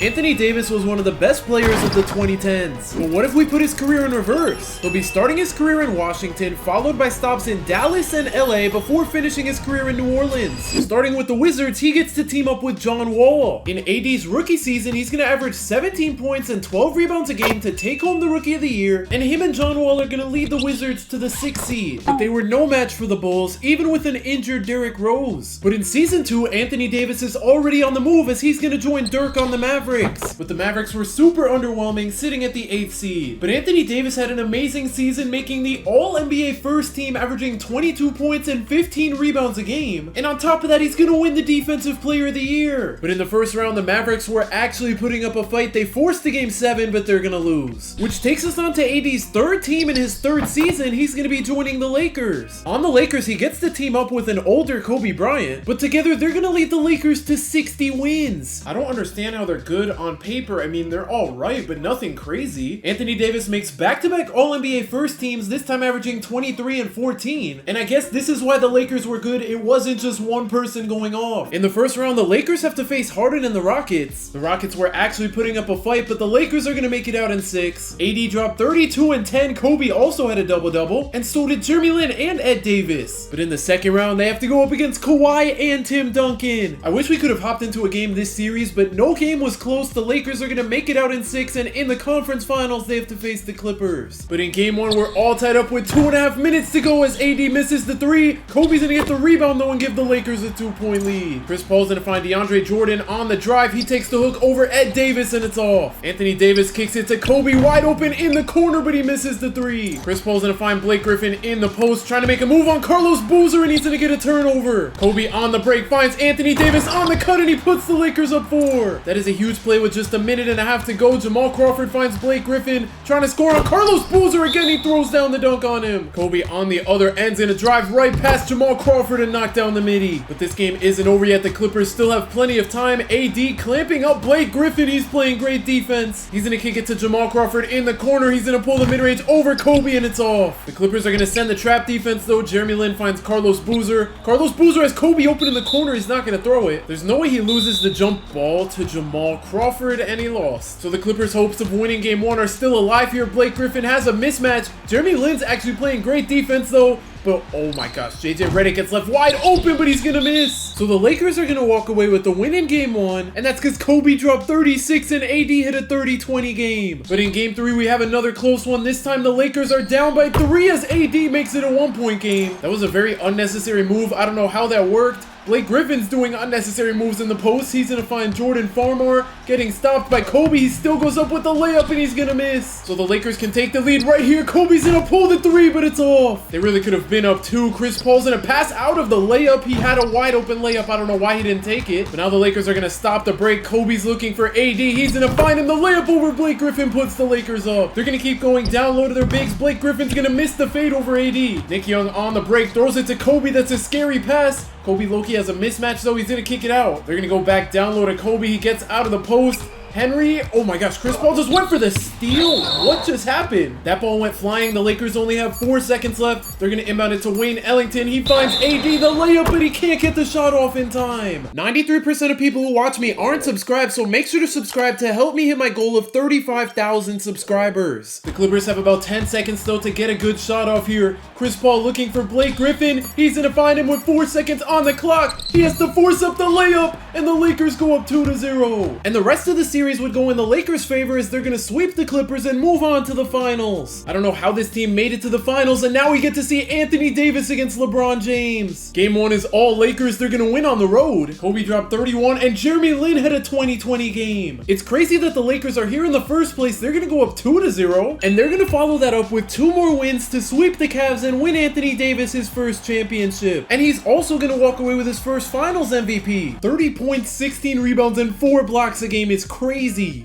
Anthony Davis was one of the best players of the 2010s, but what if we put his career in reverse? He'll be starting his career in Washington, followed by stops in Dallas and LA before finishing his career in New Orleans. Starting with the Wizards, he gets to team up with John Wall. In AD's rookie season, he's going to average 17 points and 12 rebounds a game to take home the Rookie of the Year, and him and John Wall are going to lead the Wizards to the 6th seed. But they were no match for the Bulls, even with an injured Derrick Rose. But in season 2, Anthony Davis is already on the move as he's going to join Dirk on the Mavericks. But the Mavericks were super underwhelming, sitting at the 8th seed. But Anthony Davis had an amazing season, making the All-NBA first team, averaging 22 points and 15 rebounds a game. And on top of that, he's gonna win the Defensive Player of the Year. But in the first round, the Mavericks were actually putting up a fight. They forced the Game 7, but they're gonna lose. Which takes us on to AD's third team in his third season. He's gonna be joining the Lakers. On the Lakers, he gets to team up with an older Kobe Bryant, but together they're gonna lead the Lakers to 60 wins. I don't understand how they're good on paper. I mean, they're all right, but nothing crazy. Anthony Davis makes back-to-back All-NBA first teams, this time averaging 23 and 14. And I guess this is why the Lakers were good. It wasn't just one person going off. In the first round, the Lakers have to face Harden and the Rockets. The Rockets were actually putting up a fight, but the Lakers are gonna make it out in 6. AD dropped 32 and 10. Kobe also had a double-double, and so did Jeremy Lin and Ed Davis. But in the second round, they have to go up against Kawhi and Tim Duncan. I wish we could have hopped into a game this series, but no game was close. The Lakers are gonna make it out in 6, and in the conference finals, they have to face the Clippers. But in game 1, we're all tied up with 2.5 minutes to go as AD misses the 3. Kobe's gonna get the rebound though and give the Lakers a 2-point lead. Chris Paul's gonna find DeAndre Jordan on the drive. He takes the hook over Ed Davis and it's off. Anthony Davis kicks it to Kobe wide open in the corner, but he misses the 3. Chris Paul's gonna find Blake Griffin in the post, trying to make a move on Carlos Boozer, and he's gonna get a turnover. Kobe on the break finds Anthony Davis on the cut, and he puts the Lakers up 4. That is a huge play with just a minute and a half to go. Jamal Crawford finds Blake Griffin, trying to score on Carlos Boozer again. He throws down the dunk on him. Kobe on the other end's gonna drive right past Jamal Crawford and knock down the midi. But this game isn't over yet. The Clippers still have plenty of time. AD clamping up Blake Griffin. He's playing great defense. He's gonna kick it to Jamal Crawford in the corner. He's gonna pull the mid-range over Kobe and it's off. The Clippers are gonna send the trap defense though. Jeremy Lin finds Carlos Boozer. Carlos Boozer has Kobe open in the corner. He's not gonna throw it. There's no way he loses the jump ball to Jamal Crawford, and he lost. So the Clippers' hopes of winning game 1 are still alive here. Blake Griffin has a mismatch. Jeremy Lin's actually playing great defense though. But oh my gosh, JJ Redick gets left wide open, but he's gonna miss. So the Lakers are gonna walk away with the win in game 1, and that's because Kobe dropped 36 and AD hit a 30-20 game. But in game 3, we have another close one. This time the Lakers are down by 3 as AD makes it a 1-point game. That was a very unnecessary move. I don't know how that worked. Blake Griffin's doing unnecessary moves in the post. He's gonna find Jordan Farmar getting stopped by Kobe. He still goes up with the layup and he's gonna miss. So the Lakers can take the lead right here. Kobe's gonna pull the 3, but it's off. They really could have been up 2. Chris Paul's gonna pass out of the layup. He had a wide open layup. I don't know why he didn't take it. But now the Lakers are gonna stop the break. Kobe's looking for AD. He's gonna find him. The layup over Blake Griffin puts the Lakers up. They're gonna keep going down low to their bigs. Blake Griffin's gonna miss the fade over AD. Nick Young on the break throws it to Kobe. That's a scary pass. Kobe Loki has a mismatch though. He's gonna kick it out. They're gonna go back down low to Kobe. He gets out of the post. Henry, oh my gosh, Chris Paul just went for the steal. What just happened? That ball went flying. The Lakers only have 4 seconds left. They're gonna inbound it to Wayne Ellington. He finds AD the layup, but he can't get the shot off in time. 93% of people who watch me aren't subscribed, so make sure to subscribe to help me hit my goal of 35,000 subscribers. The Clippers have about 10 seconds though to get a good shot off here. Chris Paul looking for Blake Griffin. He's gonna find him with 4 seconds on the clock. He has to force up the layup, and the Lakers go up 2-0. And the rest of the series would go in the Lakers' favor as they're gonna sweep the Clippers and move on to the finals. I don't know how this team made it to the finals, and now we get to see Anthony Davis against LeBron James. Game 1 is all Lakers. They're gonna win on the road. Kobe dropped 31 and Jeremy Lin had a 20-20 game. It's crazy that the Lakers are here in the first place. They're gonna go up 2-0, and they're gonna follow that up with 2 more wins to sweep the Cavs and win Anthony Davis his first championship. And he's also gonna walk away with his first finals MVP. 30 points, 16 rebounds, and 4 blocks a game is crazy.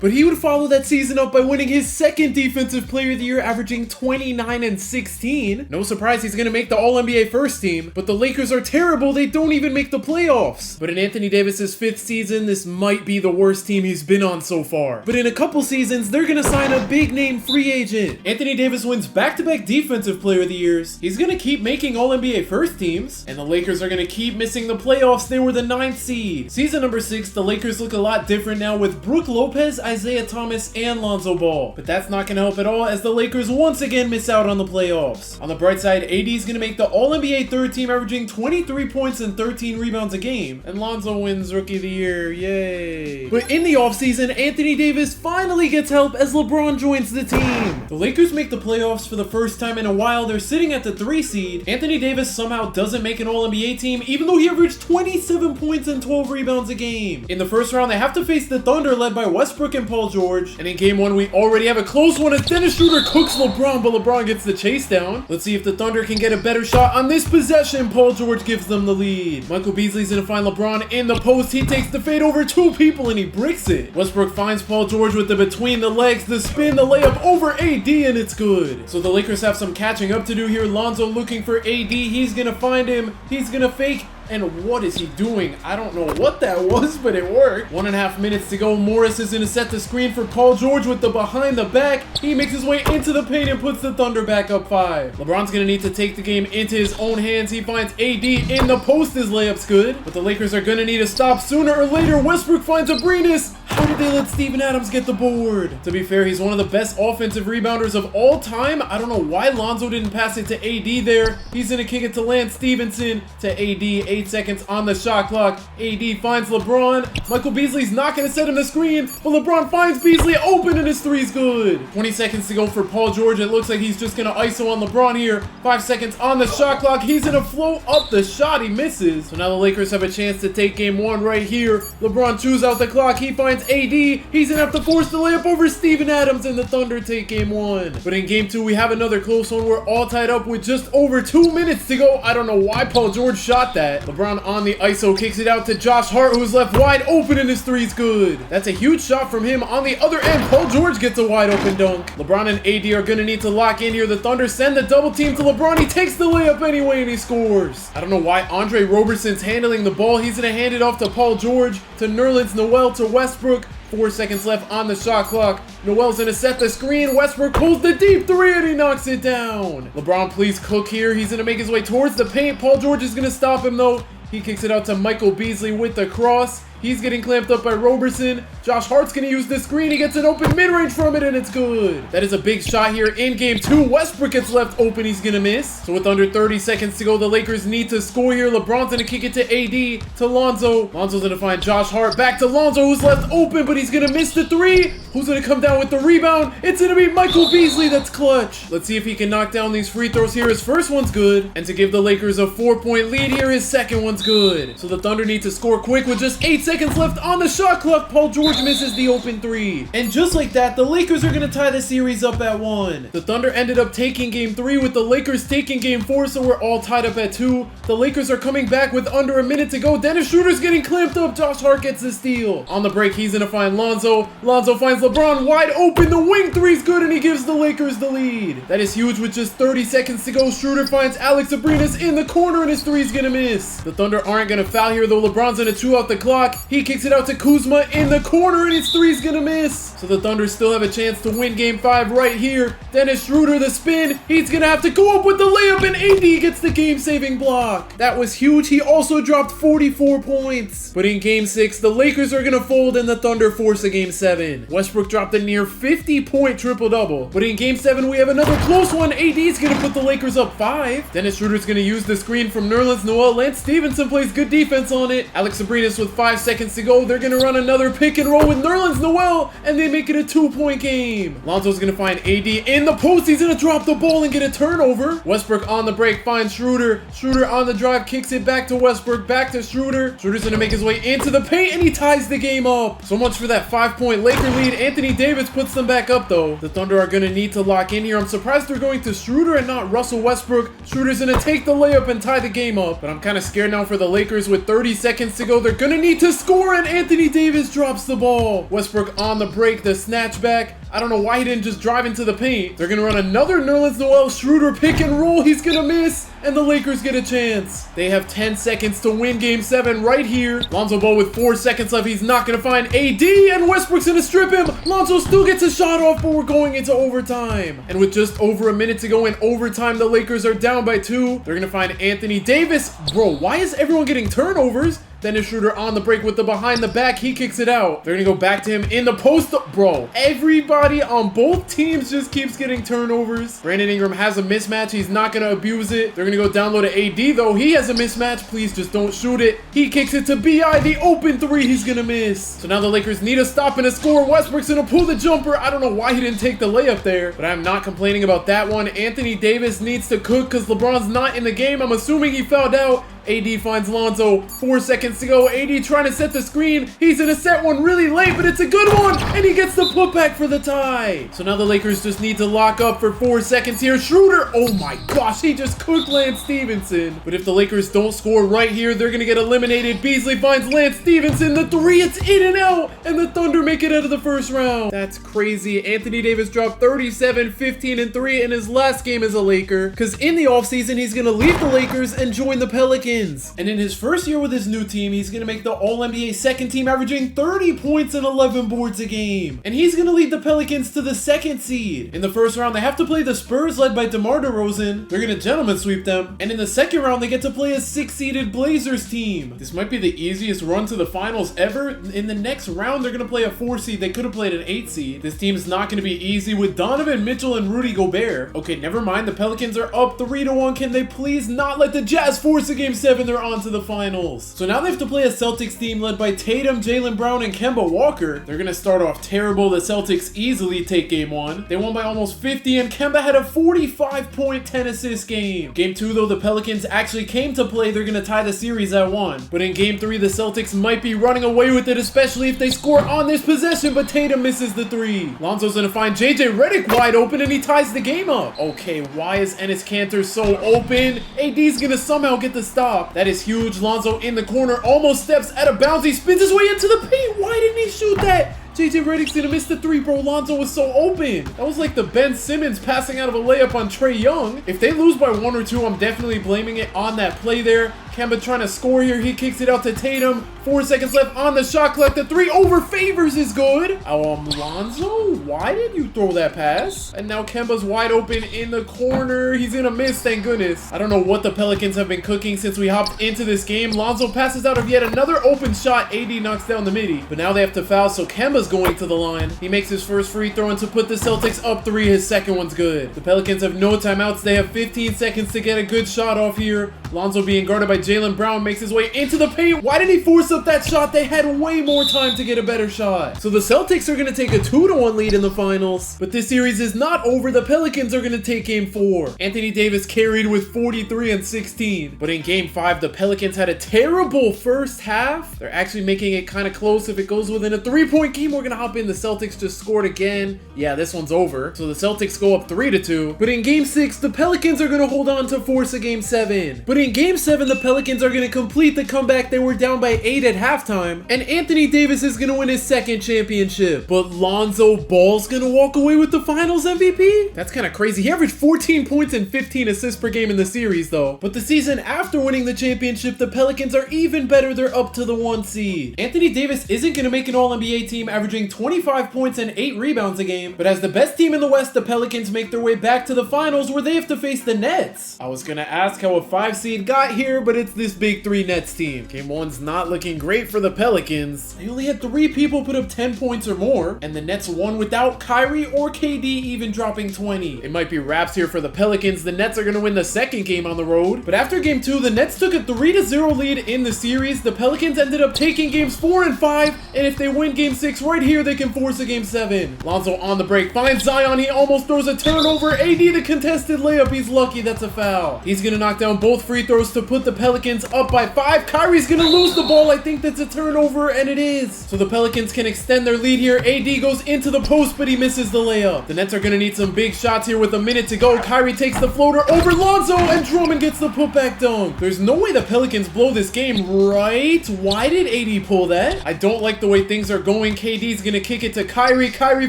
But he would follow that season up by winning his second Defensive Player of the Year, averaging 29 and 16. No surprise he's gonna make the All-NBA first team, but the Lakers are terrible. They don't even make the playoffs. But in Anthony Davis's 5th season, this might be the worst team he's been on so far. But in a couple seasons, they're gonna sign a big-name free agent. Anthony Davis wins back-to-back Defensive Player of the Years. He's gonna keep making All-NBA first teams, and the Lakers are gonna keep missing the playoffs. They were the 9th seed. Season number 6, the Lakers look a lot different now with Brook Lopez, Isaiah Thomas, and Lonzo Ball. But that's not going to help at all as the Lakers once again miss out on the playoffs. On the bright side, AD is going to make the All-NBA third team, averaging 23 points and 13 rebounds a game. And Lonzo wins Rookie of the Year, yay. But in the offseason, Anthony Davis finally gets help as LeBron joins the team. The Lakers make the playoffs for the first time in a while. They're sitting at the 3 seed. Anthony Davis somehow doesn't make an All-NBA team, even though he averaged 27 points and 12 rebounds a game. In the first round, they have to face the Thunder, led by Westbrook and Paul George. And in game 1, we already have a close one as Dennis Schroeder cooks LeBron, but LeBron gets the chase down. Let's see if the Thunder can get a better shot on this possession. Paul George gives them the lead. Michael Beasley's gonna find LeBron in the post. He takes the fade over 2 people and he bricks it. Westbrook finds Paul George with the between the legs, the spin, the layup over AD, and it's good. So the Lakers have some catching up to do here. Lonzo looking for AD. He's gonna find him. He's gonna fake. And what is he doing? I don't know what that was, but it worked. 1.5 minutes to go. Morris is going to set the screen for Paul George with the behind the back. He makes his way into the paint and puts the Thunder back up 5. LeBron's going to need to take the game into his own hands. He finds AD in the post. His layup's good. But the Lakers are going to need a stop sooner or later. Westbrook finds Abrines. How did they let Steven Adams get the board? To be fair, he's one of the best offensive rebounders of all time. I don't know why Lonzo didn't pass it to AD there. He's going to kick it to Lance Stevenson to AD. 8 seconds on the shot clock. AD finds LeBron. Michael Beasley's not going to set him the screen, but LeBron finds Beasley open and his three's good. 20 seconds to go for Paul George. It looks like he's just going to ISO on LeBron here. 5 seconds on the shot clock. He's going to float up the shot. He misses. So now the Lakers have a chance to take game 1 right here. LeBron chews out the clock. He finds AD. He's going to have to force the layup over Steven Adams, and the Thunder take game 1. But in game 2, we have another close one. We're all tied up with just over 2 minutes to go. I don't know why Paul George shot that. LeBron on the ISO kicks it out to Josh Hart, who's left wide open, and his three's good. That's a huge shot from him. On the other end, Paul George gets a wide open dunk. LeBron and AD are going to need to lock in here. The Thunder send the double team to LeBron. He takes the layup anyway, and he scores. I don't know why Andre Roberson's handling the ball. He's going to hand it off to Paul George, to Nerlens Noel, to Westbrook. 4 seconds left on the shot clock. Noel's going to set the screen. Westbrook pulls the deep 3 and he knocks it down. LeBron, please cook here. He's going to make his way towards the paint. Paul George is going to stop him though. He kicks it out to Michael Beasley with the cross. He's getting clamped up by Roberson. Josh Hart's going to use the screen. He gets an open mid-range from it, and it's good. That is a big shot here in game 2. Westbrook gets left open. He's going to miss. So with under 30 seconds to go, the Lakers need to score here. LeBron's going to kick it to AD, to Lonzo. Lonzo's going to find Josh Hart. Back to Lonzo, who's left open, but he's going to miss the 3. Who's going to come down with the rebound? It's going to be Michael Beasley. That's clutch. Let's see if he can knock down these free throws here. His first one's good. And to give the Lakers a 4-point lead here, his second one's good. So the Thunder need to score quick with just 8 seconds left on the shot clock. Paul George misses the open 3. And just like that, the Lakers are going to tie the series up at 1. The Thunder ended up taking game 3 with the Lakers taking game 4, so we're all tied up at 2. The Lakers are coming back with under a minute to go. Dennis Schroeder's getting clamped up. Josh Hart gets the steal. On the break, he's going to find Lonzo. Lonzo finds LeBron wide open. The wing 3's good, and he gives the Lakers the lead. That is huge with just 30 seconds to go. Schroeder finds Alex Abrines in the corner, and his 3's going to miss. The Thunder aren't going to foul here, though. LeBron's going to chew out the clock. He kicks it out to Kuzma in the corner, and his 3's gonna miss. So the Thunder still have a chance to win game 5 right here. Dennis Schroeder, the spin. He's gonna have to go up with the layup, and AD gets the game-saving block. That was huge. He also dropped 44 points. But in game 6, the Lakers are gonna fold, and the Thunder force a game 7. Westbrook dropped a near 50-point triple-double. But in game 7, we have another close one. AD's gonna put the Lakers up 5. Dennis Schroeder's gonna use the screen from Nerlens Noel. Lance Stevenson plays good defense on it. Alex Abrines with 5 seconds to go. They're gonna run another pick and roll with Nerlens Noel, and they make it a 2-point game. Lonzo's gonna find AD in the post. He's gonna drop the ball and get a turnover. Westbrook on the break finds Schroeder. Schroeder on the drive kicks it back to Westbrook, back to Schroeder. Schroeder's gonna make his way into the paint, and he ties the game up. So much for that 5-point Laker lead. Anthony Davis puts them back up though. The Thunder are gonna need to lock in here. I'm surprised they're going to Schroeder and not Russell Westbrook. Schroeder's gonna take the layup and tie the game up. But I'm kind of scared now for the Lakers with 30 seconds to go. They're gonna need to score, and Anthony Davis drops the ball. Westbrook on the break, the snatch back. I don't know why he didn't just drive into the paint. They're gonna run another Nerlens Noel Schroeder pick and roll. He's gonna miss, and the Lakers get a chance. They have 10 seconds to win game 7 right here. Lonzo Ball with 4 seconds left. He's not gonna find AD, and Westbrook's gonna strip him. Lonzo still gets a shot off, but we're going into overtime. And with just over a minute to go in overtime, the Lakers are down by 2. They're gonna find Anthony Davis. Bro, why is everyone getting turnovers? Dennis Schroeder on the break with the behind the back. He kicks it out. They're gonna go back to him in the post. Bro, everybody on both teams just keeps getting turnovers. Brandon Ingram has a mismatch. He's not gonna abuse it. They're gonna go down low to AD though. He has a mismatch. Please just don't shoot it. He kicks it to BI. The open three. He's gonna miss. So now the Lakers need a stop and a score. Westbrook's gonna pull the jumper. I don't know why he didn't take the layup there, but I'm not complaining about that one. Anthony Davis needs to cook because LeBron's not in the game. I'm assuming he fouled out. AD finds Lonzo. 4 seconds to go. AD trying to set the screen. He's gonna set one really late, but it's a good one, and he gets the putback for the tie. So now the Lakers just need to lock up for 4 seconds here. Schroeder, oh my gosh, he just cooked Lance Stevenson. But if the Lakers don't score right here, they're gonna get eliminated. Beasley finds Lance Stevenson. The three, it's in and out, and the Thunder make it out of the first round. That's crazy. Anthony Davis dropped 37, 15, and 3 in his last game as a Laker, because in the offseason, he's gonna leave the Lakers and join the Pelicans. And in his first year with his new team, he's going to make the All-NBA second team, averaging 30 points and 11 boards a game. And he's going to lead the Pelicans to the second seed. In the first round, they have to play the Spurs led by DeMar DeRozan. They're going to gentleman sweep them. And in the second round, they get to play a 6-seeded Blazers team. This might be the easiest run to the finals ever. In the next round, they're going to play a 4 seed. They could have played an 8 seed. This team is not going to be easy with Donovan Mitchell and Rudy Gobert. Okay, never mind. The Pelicans are up 3-1. Can they please not let the Jazz force a game 7? They're on to the finals. So now they have to play a Celtics team led by Tatum, Jaylen Brown, and Kemba Walker. They're going to start off terrible. The Celtics easily take game 1. They won by almost 50, and Kemba had a 45-point, 10-assist game. Game 2, though, the Pelicans actually came to play. They're going to tie the series at 1. But in game 3, the Celtics might be running away with it, especially if they score on this possession, but Tatum misses the 3. Lonzo's going to find JJ Redick wide open, and he ties the game up. Okay, why is Enes Kanter so open? AD's going to somehow get the stop. That is huge. Lonzo in the corner, almost steps out of bounds. He spins his way into the paint. Why didn't he shoot that? JJ Redick's gonna miss the 3, bro. Lonzo was so open. That was like the Ben Simmons passing out of a layup on Trae Young. If they lose by 1 or 2, I'm definitely blaming it on that play there. Kemba trying to score here. He kicks it out to Tatum. 4 seconds left on the shot clock. The 3 over Favors is good. Lonzo, why did you throw that pass? And now Kemba's wide open in the corner. He's gonna miss, thank goodness. I don't know what the Pelicans have been cooking since we hopped into this game. Lonzo passes out of yet another open shot. AD knocks down the midi. But now they have to foul, so Kemba's going to the line. He makes his first free throw and to put the Celtics up 3. His second one's good. The Pelicans have no timeouts. They have 15 seconds to get a good shot off here. Lonzo being guarded by Jaylen Brown makes his way into the paint. Why did he force up that shot? They had way more time to get a better shot. So the Celtics are going to take a 2-1 lead in the finals. But this series is not over. The Pelicans are going to take game 4. Anthony Davis carried with 43 and 16. But in game 5, the Pelicans had a terrible first half. They're actually making it kind of close. If it goes within a 3-point game, we're going to hop in. The Celtics just scored again. Yeah, this one's over. So the Celtics go up 3-2. But in game 6, the Pelicans are going to hold on to force a game 7. But in game 7, the Pelicans are going to complete the comeback. They were down by 8 at halftime, and Anthony Davis is going to win his second championship. But Lonzo Ball's going to walk away with the finals MVP? That's kind of crazy. He averaged 14 points and 15 assists per game in the series, though. But the season after winning the championship, the Pelicans are even better. They're up to the 1 seed. Anthony Davis isn't going to make an All-NBA team, averaging 25 points and 8 rebounds a game. But as the best team in the West, the Pelicans make their way back to the finals, where they have to face the Nets. I was going to ask how a 5 seed got here, but it's this big 3 Nets team. Game 1's not looking great for the Pelicans. They only had 3 people put up 10 points or more, and the Nets won without Kyrie or KD even dropping 20. It might be wraps here for the Pelicans. The Nets are going to win the second game on the road. But after game 2, the Nets took a 3-0 lead in the series. The Pelicans ended up taking games 4 and 5, and if they win game 6 right here, they can force a game 7. Lonzo on the break finds Zion. He almost throws a turnover. AD the contested layup. He's lucky. That's a foul. He's going to knock down both free throws to put the Pelicans up by 5. Kyrie's going to lose the ball. I think that's a turnover, and it is. So the Pelicans can extend their lead here. AD goes into the post, but he misses the layup. The Nets are going to need some big shots here with a minute to go. Kyrie takes the floater over Lonzo, and Drummond gets the putback dunk. There's no way the Pelicans blow this game, right? Why did AD pull that? I don't like the way things are going. KD AD's gonna kick it to Kyrie. Kyrie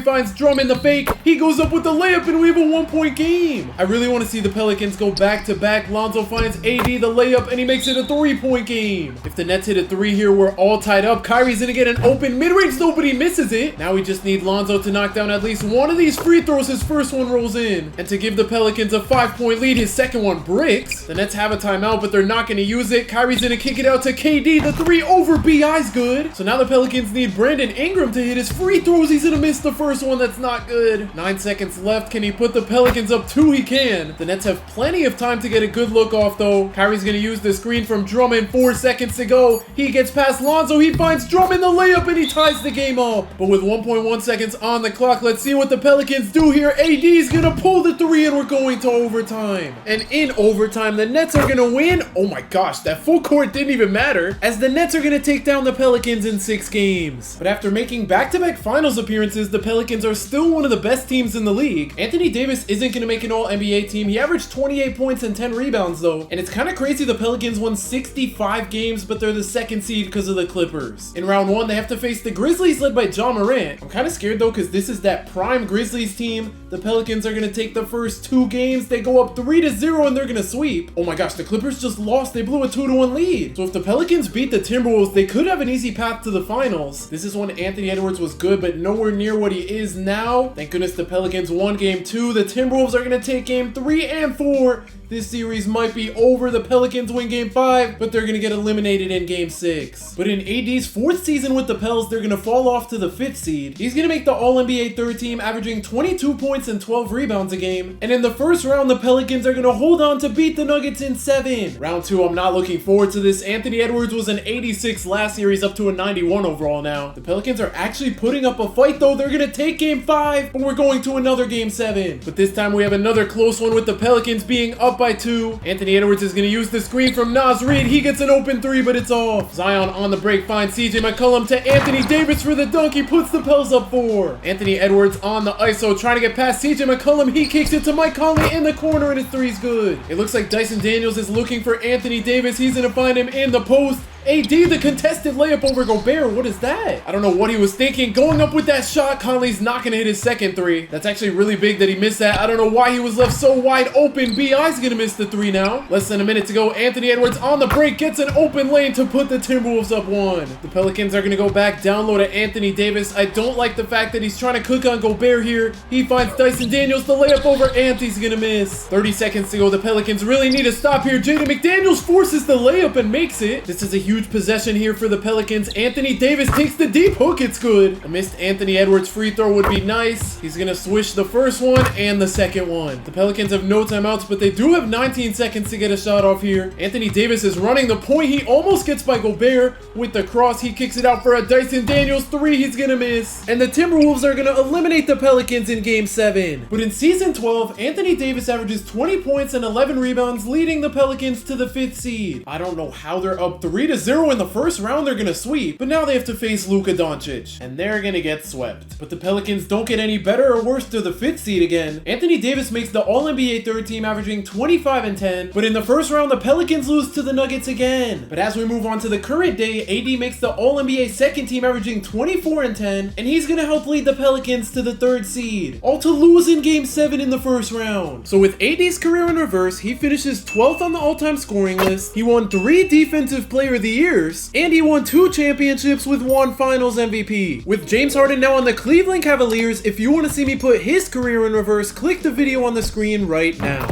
finds Drummond the fake. He goes up with the layup and we have a 1-point game. I really want to see the Pelicans go back-to-back. Lonzo finds AD the layup and he makes it a 3-point game. If the Nets hit a 3 here, we're all tied up. Kyrie's gonna get an open mid-range. Nobody misses it. Now we just need Lonzo to knock down at least one of these free throws. His first one rolls in. And to give the Pelicans a 5-point lead, his second one bricks. The Nets have a timeout, but they're not gonna use it. Kyrie's gonna kick it out to KD. The 3 over BI's good. So now the Pelicans need Brandon Ingram to hit his free throws. He's gonna miss the first one. That's not good. 9 seconds left. Can he put the Pelicans up 2? He can. The Nets have plenty of time to get a good look off though. Kyrie's gonna use the screen from Drummond. 4 seconds to go. He gets past Lonzo. He finds Drummond the layup and he ties the game up. But with 1.1 seconds on the clock, let's see what the Pelicans do here. AD's gonna pull the 3 and we're going to overtime. And in overtime, the Nets are gonna win. Oh my gosh, that full court didn't even matter, as the Nets are gonna take down the Pelicans in 6 games. But after making back-to-back finals appearances, the Pelicans are still one of the best teams in the league. Anthony Davis isn't gonna make an all-NBA team. He averaged 28 points and 10 rebounds though. And it's kind of crazy the Pelicans won 65 games, but they're the 2nd seed because of the Clippers. In round 1, they have to face the Grizzlies led by Ja Morant. I'm kind of scared though, because this is that prime Grizzlies team. The Pelicans are gonna take the first 2 games. They go up 3-0 and they're gonna sweep. Oh my gosh, the Clippers just lost. They blew a 2-1 lead. So if the Pelicans beat the Timberwolves, they could have an easy path to the finals. This is when Anthony Edwards was good, but nowhere near what he is now. Thank goodness the Pelicans won game 2. The Timberwolves are gonna take game 3 and 4. This series might be over. The Pelicans win game 5, but they're gonna get eliminated in game 6. But in AD's 4th season with the Pels, they're gonna fall off to the 5th seed. He's gonna make the All-NBA 3rd team, averaging 22 points and 12 rebounds a game. And in the first round, the Pelicans are gonna hold on to beat the Nuggets in 7. Round 2, I'm not looking forward to this. Anthony Edwards was an 86 last year. He's up to a 91 overall now. The Pelicans are actually putting up a fight though. They're gonna take game 5, but we're going to another game 7. But this time we have another close one with the Pelicans being up by 2. Anthony Edwards is going to use the screen from Naz Reid. He gets an open 3, but it's off. Zion on the break finds CJ McCollum to Anthony Davis for the dunk. He puts the Pels up 4. Anthony Edwards on the ISO trying to get past CJ McCollum. He kicks it to Mike Conley in the corner and his 3's good. It looks like Dyson Daniels is looking for Anthony Davis. He's going to find him in the post. AD, the contested layup over Gobert. What is that? I don't know what he was thinking. Going up with that shot. Conley's not going to hit his second 3. That's actually really big that he missed that. I don't know why he was left so wide open. BI's going to miss the 3 now. Less than a minute to go. Anthony Edwards on the break gets an open lane to put the Timberwolves up 1. The Pelicans are going to go back down low to Anthony Davis. I don't like the fact that he's trying to cook on Gobert here. He finds Dyson Daniels. The layup over Anthony's going to miss. 30 seconds to go. The Pelicans really need a stop here. Jaden McDaniels forces the layup and makes it. This is a huge possession here for the Pelicans. Anthony Davis takes the deep hook. It's good. A missed Anthony Edwards free throw would be nice. He's going to swish the first one and the second one. The Pelicans have no timeouts, but they do have 19 seconds to get a shot off here. Anthony Davis is running the point. He almost gets by Gobert with the cross. He kicks it out for a Dyson Daniels 3. He's going to miss. And the Timberwolves are going to eliminate the Pelicans in game 7. But in season 12, Anthony Davis averages 20 points and 11 rebounds, leading the Pelicans to the 5th seed. I don't know how they're up 3-0 in the first round. They're going to sweep, but now they have to face Luka Doncic, and they're going to get swept. But the Pelicans don't get any better or worse to the 5th seed again. Anthony Davis makes the All-NBA 3rd team, averaging 25 and 10, but in the first round, the Pelicans lose to the Nuggets again. But as we move on to the current day, AD makes the All-NBA 2nd team, averaging 24 and 10, and he's going to help lead the Pelicans to the 3rd seed, all to lose in game 7 in the first round. So with AD's career in reverse, he finishes 12th on the all-time scoring list, he won 3 Defensive Player of the Years, and he won 2 championships with 1 Finals MVP. With James Harden now on the Cleveland Cavaliers, if you want to see me put his career in reverse, click the video on the screen right now.